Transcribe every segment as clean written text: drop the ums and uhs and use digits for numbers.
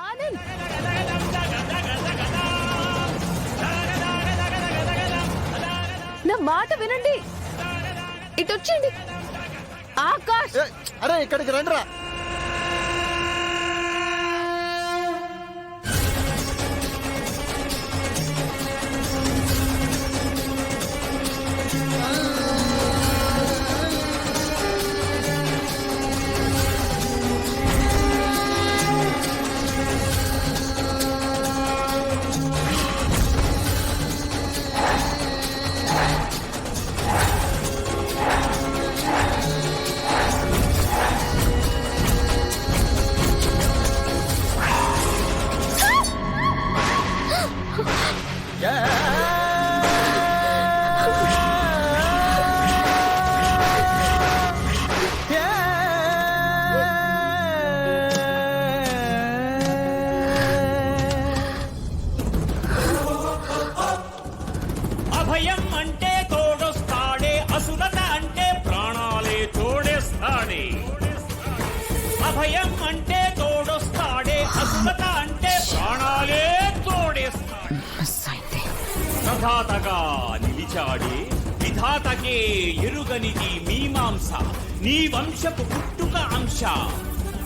ఆనంద్ నా మాట వినండి, ఇటు వచ్చేయండి. ఆకాష్ అరే ఇక్కడికి రండిరా. అభయం అంటే తోడొస్తాడే, అసురత అంటే ప్రాణాలే తోడేస్తాడే. అభయం అంటే తోడొస్తాడే, అసురత అంటే ప్రాణాలే తోడేస్తాడే. ప్రధాతగా నిలిచాడే, విధాతకే ఎరుగనిది మీమాంస, నీ వంశపు పుట్టుక అంశ.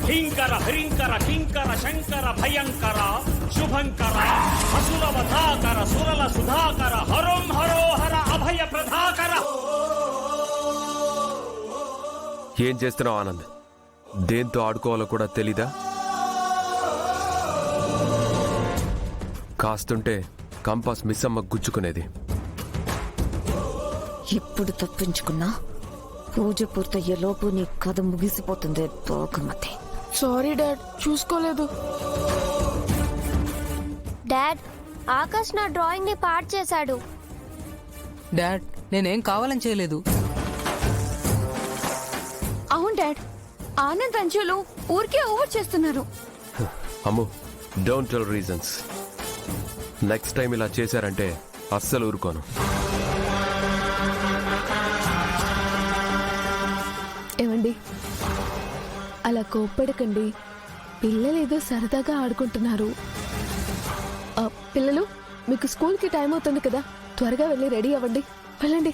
హింకర హరింకర కింకర శంకర భయంకర శుభంకర అసుర వధాకర సురల సుధాకర హరోం హరోహర అభయ ప్రధాకర. ఏం చేస్తున్నావు ఆనంద్? దేంతో ఆడుకోవాలో కూడా తెలీదా? కాస్తుంటే కంపాస్ మిస్సమ్మ గుచ్చుకునేది. ఇప్పుడు తప్పించుకున్నా పూజ పూర్తయ్యేలోపు నీ కథ ముగిసిపోతుంది. తోకమతి. సారీ డాడ్, చూసుకోలేదు. డాడ్, ఆకాష్ నా డ్రాయింగ్ ని పాడు చేశాడు. డాడ్, నేనేం కావాలని చేయలేదు. అవును డాడ్, ఆనంద్ అంజులు ఊరికే ఓవర్ చేస్తున్నారు. Ammu, don't tell reasons. Next time ఇలా చేశారంటే అస్సలు ఊరుకోను. ఏమండి, అలా కోప్పడకండి. పిల్లలు ఏదో సరదాగా ఆడుకుంటున్నారు. పిల్లలు, మీకు స్కూల్కి టైం అవుతుంది కదా, త్వరగా వెళ్ళి రెడీ అవ్వండి. వెళ్ళండి.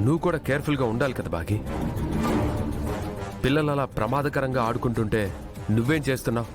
నువ్వు కూడా కేర్ఫుల్గా ఉండాలి కదా బాగి. పిల్లలు అలా ప్రమాదకరంగా ఆడుకుంటుంటే నువ్వేం చేస్తున్నావు?